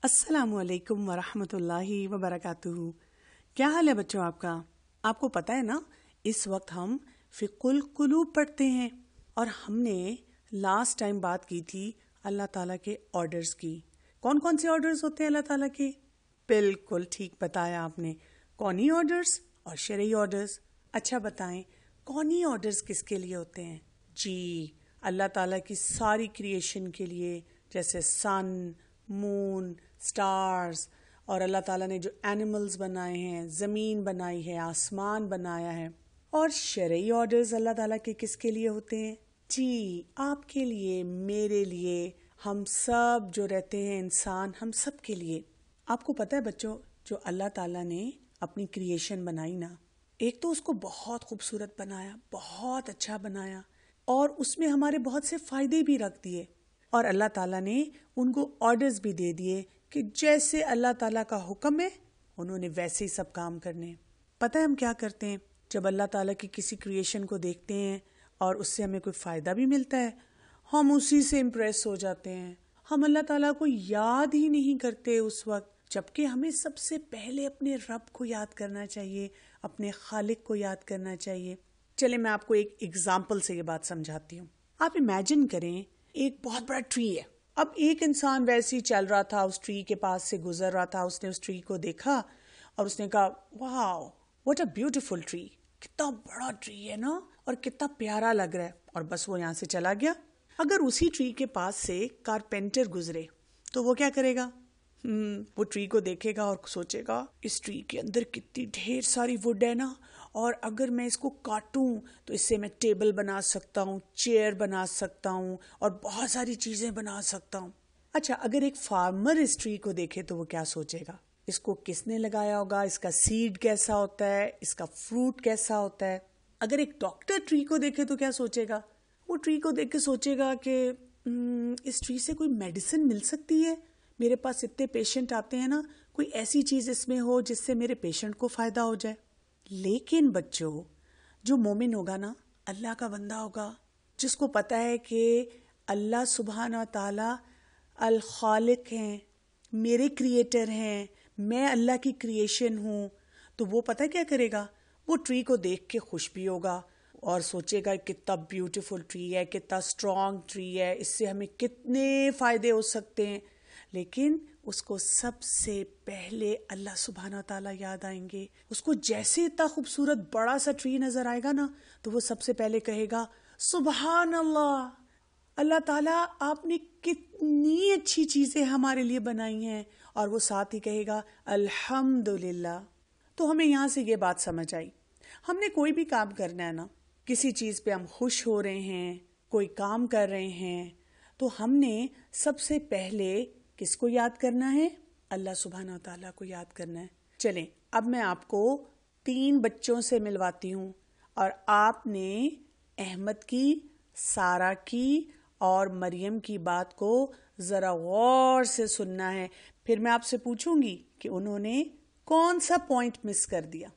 السلام علیکم ورحمۃ اللہ وبرکاتہ. کیا حال ہے بچوں آپ کا؟ آپ کو پتہ ہے نا اس وقت ہم فقہ القلوب پڑھتے ہیں اور ہم نے لاسٹ ٹائم بات کی تھی اللہ تعالیٰ کے آرڈرز کی. کون کون سے آرڈرز ہوتے ہیں اللہ تعالیٰ کے؟ بالکل ٹھیک بتایا آپ نے، کونی آرڈرز اور شرعی آرڈرز. اچھا بتائیں کونی آرڈرز کس کے لیے ہوتے ہیں؟ جی اللہ تعالیٰ کی ساری کریشن کے لیے، جیسے سن، مون، سٹارز، اور اللہ تعالیٰ نے جو اینیملز بنائے ہیں، زمین بنائی ہے، آسمان بنایا ہے. اور شرعی آرڈرز اللہ تعالیٰ کے کس کے لیے ہوتے ہیں؟ جی آپ کے لیے، میرے لیے، ہم سب جو رہتے ہیں انسان، ہم سب کے لیے. آپ کو پتہ ہے بچوں، جو اللہ تعالیٰ نے اپنی کریشن بنائی نا، ایک تو اس کو بہت خوبصورت بنایا، بہت اچھا بنایا، اور اس میں ہمارے بہت سے فائدے بھی رکھ دیے. اور اللہ تعالیٰ نے ان کو آرڈرز بھی دے دیے کہ جیسے اللہ تعالیٰ کا حکم ہے انہوں نے ویسے ہی سب کام کرنے. پتہ ہے ہم کیا کرتے ہیں جب اللہ تعالیٰ کی کسی کریشن کو دیکھتے ہیں اور اس سے ہمیں کوئی فائدہ بھی ملتا ہے، ہم اسی سے امپریس ہو جاتے ہیں. ہم اللہ تعالیٰ کو یاد ہی نہیں کرتے اس وقت، جبکہ ہمیں سب سے پہلے اپنے رب کو یاد کرنا چاہیے، اپنے خالق کو یاد کرنا چاہیے. چلے میں آپ کو ایک ایگزامپل سے یہ بات سمجھاتی ہوں. آپ امیجن کریں ایک بہت بڑا ٹری ہے. اب ایک انسان ویسے ہی چل رہا تھا، اس ٹری کے پاس سے گزر رہا تھا، اس نے اس ٹری کو دیکھا اور اس نے کہا واو واٹ اے بیوٹیفل ٹری، کتنا بڑا ٹری ہے نا اور کتنا پیارا لگ رہا ہے، اور بس وہ یہاں سے چلا گیا. اگر اسی ٹری کے پاس سے کارپینٹر گزرے تو وہ کیا کرے گا؟ وہ ٹری کو دیکھے گا اور سوچے گا اس ٹری کے اندر کتنی ڈھیر ساری وڈ ہے نا، اور اگر میں اس کو کاٹوں تو اس سے میں ٹیبل بنا سکتا ہوں، چیئر بنا سکتا ہوں، اور بہت ساری چیزیں بنا سکتا ہوں. اچھا اگر ایک فارمر اس ٹری کو دیکھے تو وہ کیا سوچے گا؟ اس کو کس نے لگایا ہوگا، اس کا سیڈ کیسا ہوتا ہے، اس کا فروٹ کیسا ہوتا ہے. اگر ایک ڈاکٹر ٹری کو دیکھے تو کیا سوچے گا؟ وہ ٹری کو دیکھ کے سوچے گا کہ اس ٹری سے کوئی میڈیسن مل سکتی ہے، میرے پاس اتنے پیشنٹ آتے ہیں نا، کوئی ایسی چیز اس میں ہو جس سے میرے پیشنٹ کو فائدہ ہو جائے. لیکن بچوں جو مومن ہوگا نا، اللہ کا بندہ ہوگا، جس کو پتا ہے کہ اللہ سبحانہ تعالی الخالق ہیں، میرے کریٹر ہیں، میں اللہ کی کریشن ہوں، تو وہ پتہ کیا کرے گا؟ وہ ٹری کو دیکھ کے خوش بھی ہوگا اور سوچے گا کتنا بیوٹیفل ٹری ہے، کتنا اسٹرانگ ٹری ہے، اس سے ہمیں کتنے فائدے ہو سکتے ہیں. لیکن اس کو سب سے پہلے اللہ سبحانہ تعالیٰ یاد آئیں گے. اس کو جیسے اتنا خوبصورت بڑا سا ٹری نظر آئے گا نا، تو وہ سب سے پہلے کہے گا سبحان اللہ، اللہ تعالیٰ آپ نے کتنی اچھی چیزیں ہمارے لیے بنائی ہیں. اور وہ ساتھ ہی کہے گا الحمدللہ. تو ہمیں یہاں سے یہ بات سمجھ آئی، ہم نے کوئی بھی کام کرنا ہے نا، کسی چیز پہ ہم خوش ہو رہے ہیں، کوئی کام کر رہے ہیں، تو ہم نے سب سے پہلے کس کو یاد کرنا ہے؟ اللہ سبحانہ تعالیٰ کو یاد کرنا ہے. چلیں اب میں آپ کو 3 بچوں سے ملواتی ہوں، اور آپ نے احمد کی، سارہ کی اور مریم کی بات کو ذرا غور سے سننا ہے. پھر میں آپ سے پوچھوں گی کہ انہوں نے کون سا پوائنٹ مس کر دیا.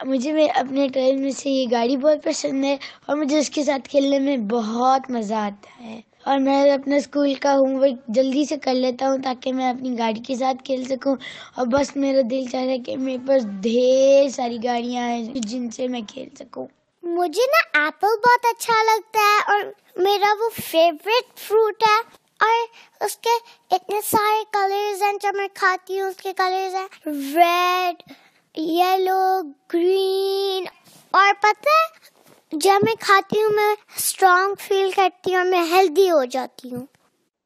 مجھے اپنے ٹائم میں سے یہ گاڑی بہت پسند ہے، اور مجھے اس کے ساتھ کھیلنے میں بہت مزہ آتا ہے، اور میں اپنا اسکول کا ہوم ورک جلدی سے کر لیتا ہوں تاکہ میں اپنی گاڑی کے ساتھ کھیل سکوں. اور بس میرا دل چاہتا ہے کہ میرے پاس ڈھیر ساری گاڑیاں ہیں جن سے میں کھیل سکوں. مجھے نا ایپل بہت اچھا لگتا ہے، اور میرا وہ فیوریٹ فروٹ ہے، اور اس کے اتنے سارے کلرز ہیں. جب میں کھاتی ہوں اس کے کلرز ہیں ریڈ، یلو، گرین، اور پتہ ہے جب میں کھاتی ہوں میں اسٹرانگ فیل کرتی ہوں اور میں ہیلدی ہو جاتی ہوں.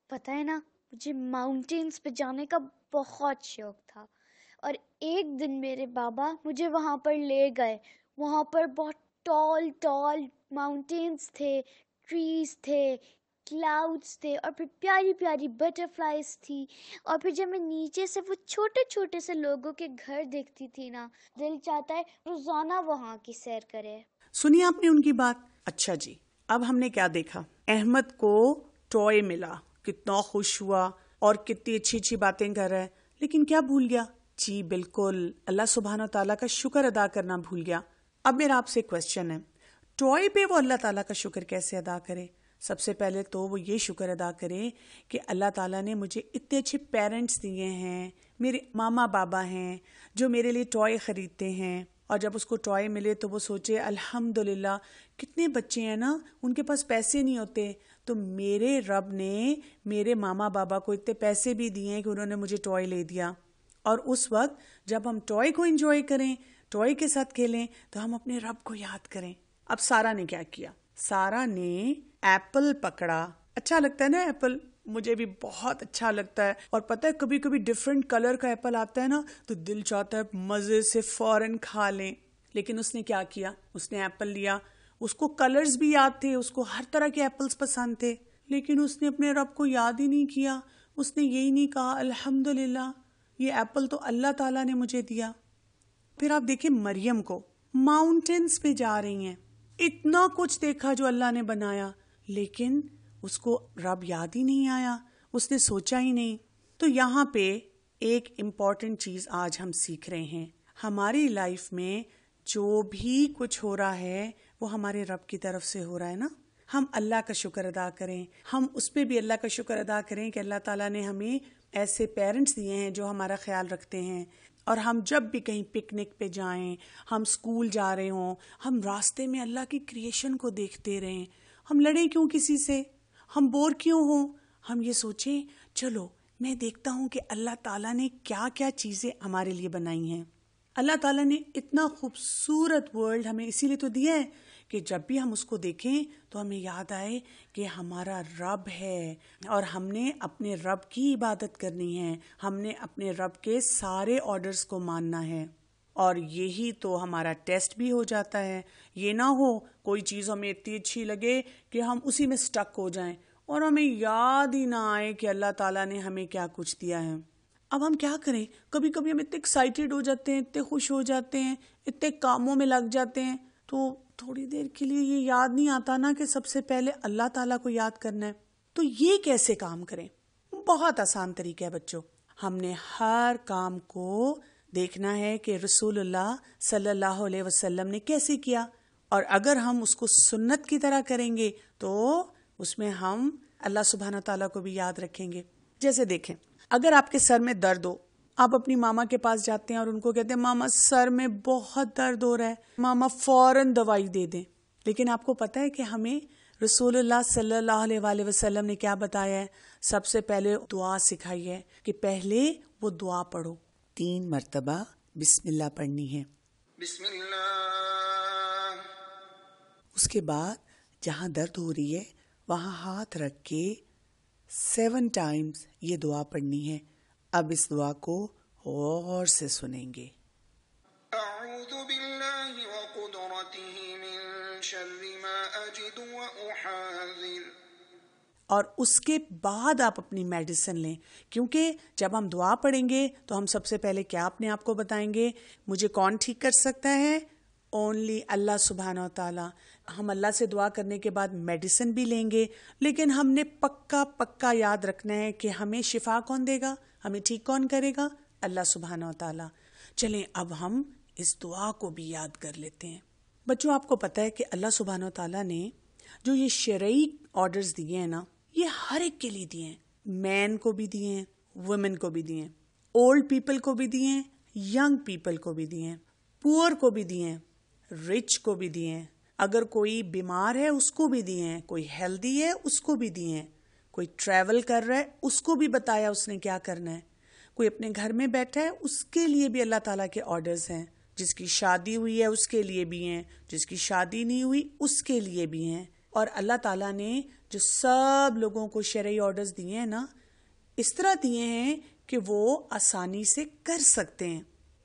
پتہ ہے نا مجھے ماؤنٹینز پہ جانے کا بہت شوق تھا، اور ایک دن میرے بابا مجھے وہاں پر لے گئے. وہاں پر بہت ٹال ماؤنٹینز تھے، ٹریز تھے، کلاؤڈز تھے، اور پھر پیاری پیاری بٹرفلائز تھی. اور پھر جب میں نیچے سے وہ چھوٹے چھوٹے سے لوگوں کے گھر دیکھتی تھی نا، دل چاہتا ہے روزانہ وہاں کی سیر کرے. سنی آپ نے ان کی بات؟ اچھا جی، اب ہم نے کیا دیکھا؟ احمد کو ٹوائے ملا، کتنا خوش ہوا اور کتنی اچھی اچھی باتیں کر رہا ہے، لیکن کیا بھول گیا؟ جی بالکل، اللہ سبحانہ تعالیٰ کا شکر ادا کرنا بھول گیا. اب میرا آپ سے کویسچن ہے، ٹوائے پہ وہ اللہ تعالیٰ کا شکر کیسے ادا کرے؟ سب سے پہلے تو وہ یہ شکر ادا کریں کہ اللہ تعالیٰ نے مجھے اتنے اچھے پیرنٹس دیے ہیں، میرے ماما بابا ہیں جو میرے لیے ٹوائے خریدتے ہیں، اور جب اس کو ٹوائے ملے تو وہ سوچے الحمدللہ کتنے بچے ہیں نا ان کے پاس پیسے نہیں ہوتے، تو میرے رب نے میرے ماما بابا کو اتنے پیسے بھی دیے ہیں کہ انہوں نے مجھے ٹوائے لے دیا۔ اور اس وقت جب ہم ٹوائے کو انجوائے کریں، ٹوائے کے ساتھ کھیلیں، تو ہم اپنے رب کو یاد کریں۔ اب سارا نے کیا کیا؟ سارا نے ایپل پکڑا۔ اچھا لگتا ہے نا ایپل، مجھے بھی بہت اچھا لگتا ہے، اور پتہ ہے کبھی کبھی ڈیفرنٹ کلر کا ایپل آتا ہے نا تو دل چاہتا ہے مزے سے فوراً کھا لیں۔ لیکن اس نے کیا کیا؟ اس نے ایپل لیا، اس کو کلرز بھی یاد تھے، اس کو ہر طرح کے ایپلز پسند تھے، لیکن اس نے اپنے رب کو یاد ہی نہیں کیا۔ اس نے یہی نہیں کہا الحمدللہ یہ ایپل تو اللہ تعالیٰ نے مجھے دیا۔ پھر آپ دیکھیں مریم کو، ماؤنٹینز پہ جا رہی ہیں، اتنا کچھ دیکھا جو اللہ نے بنایا، لیکن اس کو رب یاد ہی نہیں آیا، اس نے سوچا ہی نہیں۔ تو یہاں پہ ایک امپورٹنٹ چیز آج ہم سیکھ رہے ہیں، ہماری لائف میں جو بھی کچھ ہو رہا ہے وہ ہمارے رب کی طرف سے ہو رہا ہے نا، ہم اللہ کا شکر ادا کریں، ہم اس پہ بھی اللہ کا شکر ادا کریں کہ اللہ تعالیٰ نے ہمیں ایسے پیرنٹس دیے ہیں جو ہمارا خیال رکھتے ہیں، اور ہم جب بھی کہیں پکنک پہ جائیں، ہم اسکول جا رہے ہوں، ہم راستے میں اللہ کی کریشن کو دیکھتے رہیں، ہم لڑیں کیوں کسی سے، ہم بور کیوں ہوں، ہم یہ سوچیں چلو میں دیکھتا ہوں کہ اللہ تعالیٰ نے کیا کیا چیزیں ہمارے لیے بنائی ہیں۔ اللہ تعالیٰ نے اتنا خوبصورت ورلڈ ہمیں اسی لیے تو دیا ہے کہ جب بھی ہم اس کو دیکھیں تو ہمیں یاد آئے کہ ہمارا رب ہے، اور ہم نے اپنے رب کی عبادت کرنی ہے، ہم نے اپنے رب کے سارے آرڈرز کو ماننا ہے، اور یہی تو ہمارا ٹیسٹ بھی ہو جاتا ہے۔ یہ نہ ہو کوئی چیز ہمیں اتنی اچھی لگے کہ ہم اسی میں سٹک ہو جائیں اور ہمیں یاد ہی نہ آئے کہ اللہ تعالیٰ نے ہمیں کیا کچھ دیا ہے۔ اب ہم کیا کریں؟ کبھی کبھی ہم اتنے ایکسائٹیڈ ہو جاتے ہیں، اتنے خوش ہو جاتے ہیں، اتنے کاموں میں لگ جاتے ہیں، تو تھوڑی دیر کے لیے یہ یاد نہیں آتا نا کہ سب سے پہلے اللہ تعالیٰ کو یاد کرنا ہے۔ تو یہ کیسے کام کریں؟ بہت آسان طریقہ ہے بچوں، ہم نے ہر کام کو دیکھنا ہے کہ رسول اللہ صلی اللہ علیہ وسلم نے کیسے کیا، اور اگر ہم اس کو سنت کی طرح کریں گے تو اس میں ہم اللہ سبحانہ تعالیٰ کو بھی یاد رکھیں گے۔ جیسے دیکھیں، اگر آپ کے سر میں درد ہو، آپ اپنی ماما کے پاس جاتے ہیں اور ان کو کہتے ہیں ماما سر میں بہت درد ہو رہا ہے، ماما فوراً دوائی دے دیں، لیکن آپ کو پتہ ہے کہ ہمیں رسول اللہ صلی اللہ علیہ وآلہ وسلم نے کیا بتایا ہے؟ سب سے پہلے دعا سکھائی ہے کہ پہلے وہ دعا پڑھو، 3 مرتبہ بسم اللہ پڑھنی ہے، بسم اللہ۔ اس کے بعد جہاں درد ہو رہی ہے وہاں ہاتھ رکھ کے 7 ٹائمز یہ دعا پڑھنی ہے۔ اب اس دعا کو غور سے سنیں گے۔ اعوذ باللہ وقدرتہ من شر ما اجد واحاذر۔ اور اس کے بعد آپ اپنی میڈیسن لیں، کیونکہ جب ہم دعا پڑھیں گے تو ہم سب سے پہلے کیا اپنے آپ کو بتائیں گے؟ مجھے کون ٹھیک کر سکتا ہے؟ اونلی اللہ سبحانہ و تعالیٰ۔ ہم اللہ سے دعا کرنے کے بعد میڈیسن بھی لیں گے، لیکن ہم نے پکا یاد رکھنا ہے کہ ہمیں شفا کون دے گا، ہمیں ٹھیک کون کرے گا؟ اللہ سبحانہ و تعالیٰ۔ چلیں اب ہم اس دعا کو بھی یاد کر لیتے ہیں۔ بچوں آپ کو پتہ ہے کہ اللہ سبحانہ و تعالیٰ نے جو یہ شرعی آرڈرز دیے ہیں نا، یہ ہر ایک کے لیے دیے ہیں، مین کو بھی دیے ہیں، ویمن کو بھی دیے ہیں، اولڈ پیپل کو بھی دیے ہیں، ینگ پیپل کو بھی دیے ہیں، پور کو بھی دیے ہیں، رچ کو بھی دیے ہیں، اگر کوئی بیمار ہے اس کو بھی دیے ہیں، کوئی ہیلدی ہے اس کو بھی دیے ہیں، کوئی ٹریول کر رہا ہے اس کو بھی بتایا اس نے کیا کرنا ہے، کوئی اپنے گھر میں بیٹھا ہے اس کے لیے بھی اللہ تعالیٰ کے آرڈرز ہیں، جس کی شادی ہوئی ہے اس کے لیے بھی ہیں، جس کی شادی نہیں ہوئی اس کے لیے بھی ہیں۔ اور اللہ تعالیٰ نے جو سب لوگوں کو شرعی آرڈرز دیے ہیں نا، اس طرح دیے ہیں کہ وہ آسانی سے کر سکتے ہیں۔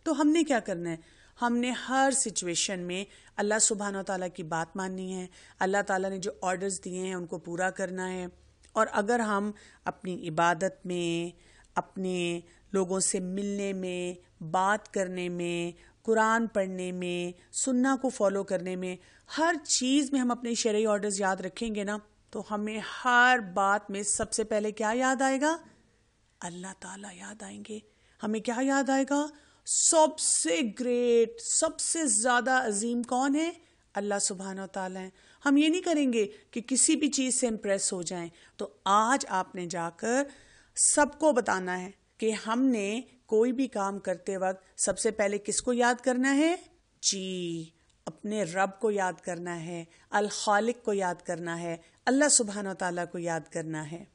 تو ہم نے کیا کرنا ہے؟ ہم نے ہر سچویشن میں اللہ سبحانہ و تعالیٰ کی بات ماننی ہے، اللہ تعالیٰ نے جو آرڈرز دیے ہیں ان کو پورا کرنا ہے، اور اگر ہم اپنی عبادت میں، اپنے لوگوں سے ملنے میں، بات کرنے میں، قرآن پڑھنے میں، سننا کو فالو کرنے میں، ہر چیز میں ہم اپنے شرعی آرڈرز یاد رکھیں گے نا، تو ہمیں ہر بات میں سب سے پہلے کیا یاد آئے گا؟ اللہ تعالیٰ یاد آئیں گے۔ ہمیں کیا یاد آئے گا؟ سب سے گریٹ، سب سے زیادہ عظیم کون ہے؟ اللہ سبحانہ و تعالیٰ ہیں۔ ہم یہ نہیں کریں گے کہ کسی بھی چیز سے امپریس ہو جائیں. تو آج آپ نے جا کر سب کو بتانا ہے کہ ہم نے کوئی بھی کام کرتے وقت سب سے پہلے کس کو یاد کرنا ہے؟ جی، اپنے رب کو یاد کرنا ہے، الخالق کو یاد کرنا ہے، اللہ سبحانہ و تعالیٰ کو یاد کرنا ہے.